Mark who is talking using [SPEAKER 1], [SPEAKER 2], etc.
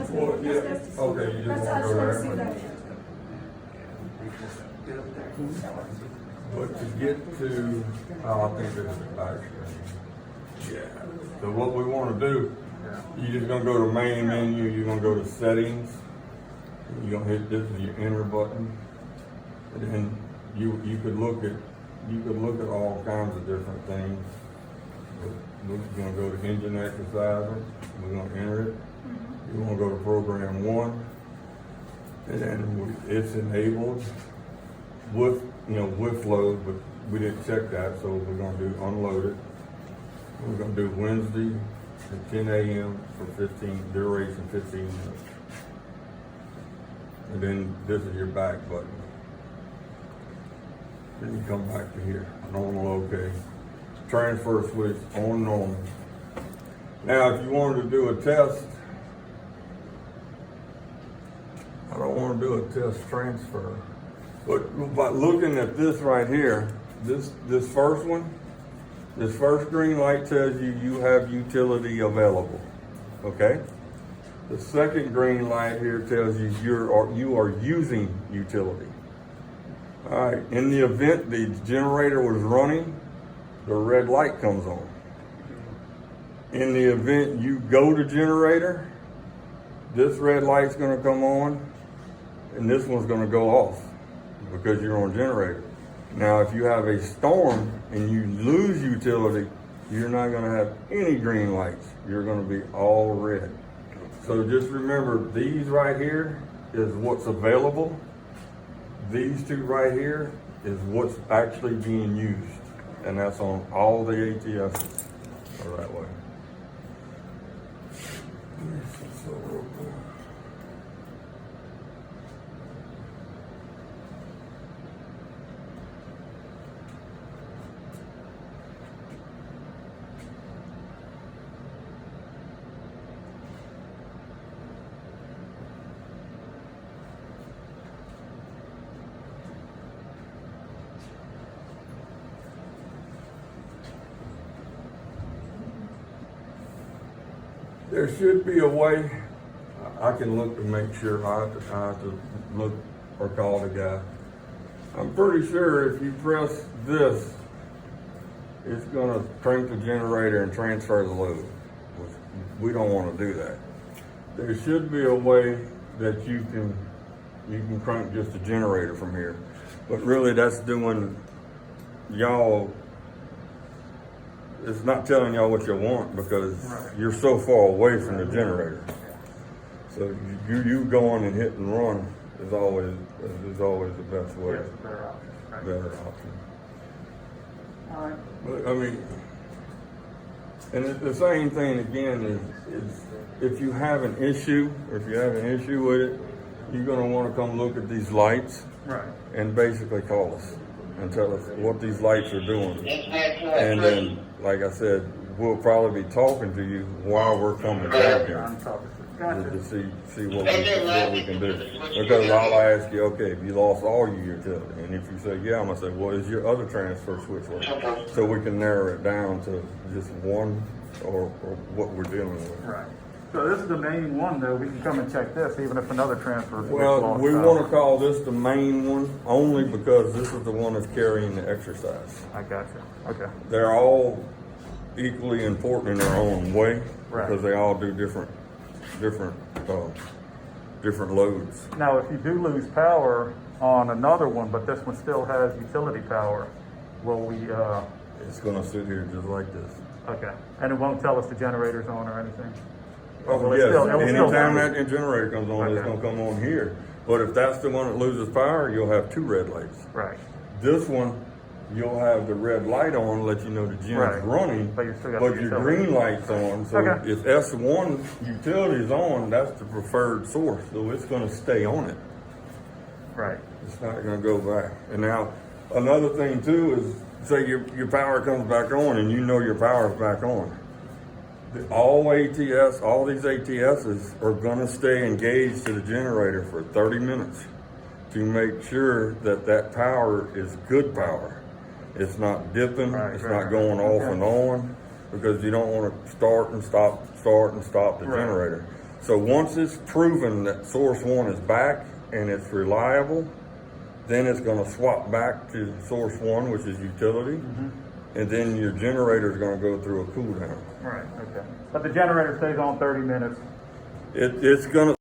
[SPEAKER 1] That's
[SPEAKER 2] Well,
[SPEAKER 1] good.
[SPEAKER 2] yeah,
[SPEAKER 1] That's good.
[SPEAKER 2] okay, you just
[SPEAKER 1] That's, I
[SPEAKER 2] wanna
[SPEAKER 1] just
[SPEAKER 2] go
[SPEAKER 1] want
[SPEAKER 2] there.
[SPEAKER 1] to see that.
[SPEAKER 2] But to get to, I think this is the back screen. Yeah, so what we wanna do, you just gonna go to main menu, you're gonna go to settings. You're gonna hit this is your enter button. And then you could look at all kinds of different things. We're gonna go to engine exerciser, we're gonna enter it. You wanna go to program 1. And then it's enabled with, with load, but we didn't check that, so we're gonna do unload it. We're gonna do Wednesday at 10 a.m. for duration 15 minutes. And then this is your back button. Then you come back to here, normal okay. Transfer switch on normal. Now if you wanted to do a test, I don't want to do a test transfer. But by looking at this right here, this first one, this first green light tells you have utility available, okay? The second green light here tells you you are using utility. All right, in the event the generator was running, the red light comes on. In the event you go to generator, this red light's gonna come on and this one's gonna go off because you're on generator. Now, if you have a storm and you lose utility, you're not gonna have any green lights. You're gonna be all red. So just remember, these right here is what's available. These two right here is what's actually being used. And that's on all the ATSs are that way. There should be a way, I can look to make sure, I have to look or call the guy. I'm pretty sure if you press this, it's gonna crank the generator and transfer the load. We don't wanna do that. There should be a way that you can crank just the generator from here. But really that's doing y'all, it's not telling y'all what you want because you're so far away from the generator. So you going and hit and run is always the best way.
[SPEAKER 3] Yes, better option. Right.
[SPEAKER 2] Better option.
[SPEAKER 3] All right.
[SPEAKER 2] But I mean, and the same thing again is if you have an issue, with it, you're gonna wanna come look at these lights
[SPEAKER 3] Right.
[SPEAKER 2] and basically call us and tell us what these lights are doing. And then, like I said, we'll probably be talking to you while we're coming down here
[SPEAKER 3] On top of it. Gotcha.
[SPEAKER 2] to see what we can do. Because I'll ask you, okay, if you lost all your utility, and if you say, yeah, I'm gonna say, well, is your other transfer switch working? So we can narrow it down to just one or what we're dealing with.
[SPEAKER 3] Right. So this is the main one, though. We can come and check this, even if another transfer switch
[SPEAKER 2] Well,
[SPEAKER 3] lost
[SPEAKER 2] we
[SPEAKER 3] power.
[SPEAKER 2] want to call this the main one only because this is the one that's carrying the exercise.
[SPEAKER 3] I gotcha. Okay.
[SPEAKER 2] They're all equally important in their own way
[SPEAKER 3] Right.
[SPEAKER 2] because they all do different loads.
[SPEAKER 3] Now, if you do lose power on another one, but this one still has utility power, will we?
[SPEAKER 2] It's going to sit here just like this.
[SPEAKER 3] Okay. And it won't tell us the generator's on or anything.
[SPEAKER 2] Oh,
[SPEAKER 3] will it
[SPEAKER 2] yes.
[SPEAKER 3] still- it will still
[SPEAKER 2] Anytime
[SPEAKER 3] sound-
[SPEAKER 2] that generator comes on, it's
[SPEAKER 3] Okay.
[SPEAKER 2] going to come on here. But if that's the one that loses power, you'll have two red lights.
[SPEAKER 3] Right.
[SPEAKER 2] This one, you'll have the red light on, let you know the gen's
[SPEAKER 3] Right.
[SPEAKER 2] running,
[SPEAKER 3] But you still got
[SPEAKER 2] but
[SPEAKER 3] the
[SPEAKER 2] your
[SPEAKER 3] utility.
[SPEAKER 2] green light's on. So
[SPEAKER 3] Okay.
[SPEAKER 2] if S1 utility is on, that's the preferred source. So it's going to stay on it.
[SPEAKER 3] Right.
[SPEAKER 2] It's not going to go back. And now, another thing too is, say your power comes back on and you know your power is back on. All these ATSs are going to stay engaged to the generator for 30 minutes to make sure that power is good power. It's not dipping, it's not going off and on, because you don't want to start and stop the generator. So once it's proven that source one is back and it's reliable, then it's gonna swap back to source one, which is utility. And then your generator is gonna go through a cool down.
[SPEAKER 3] Right, okay. But the generator stays on 30 minutes.
[SPEAKER 2] It's gonna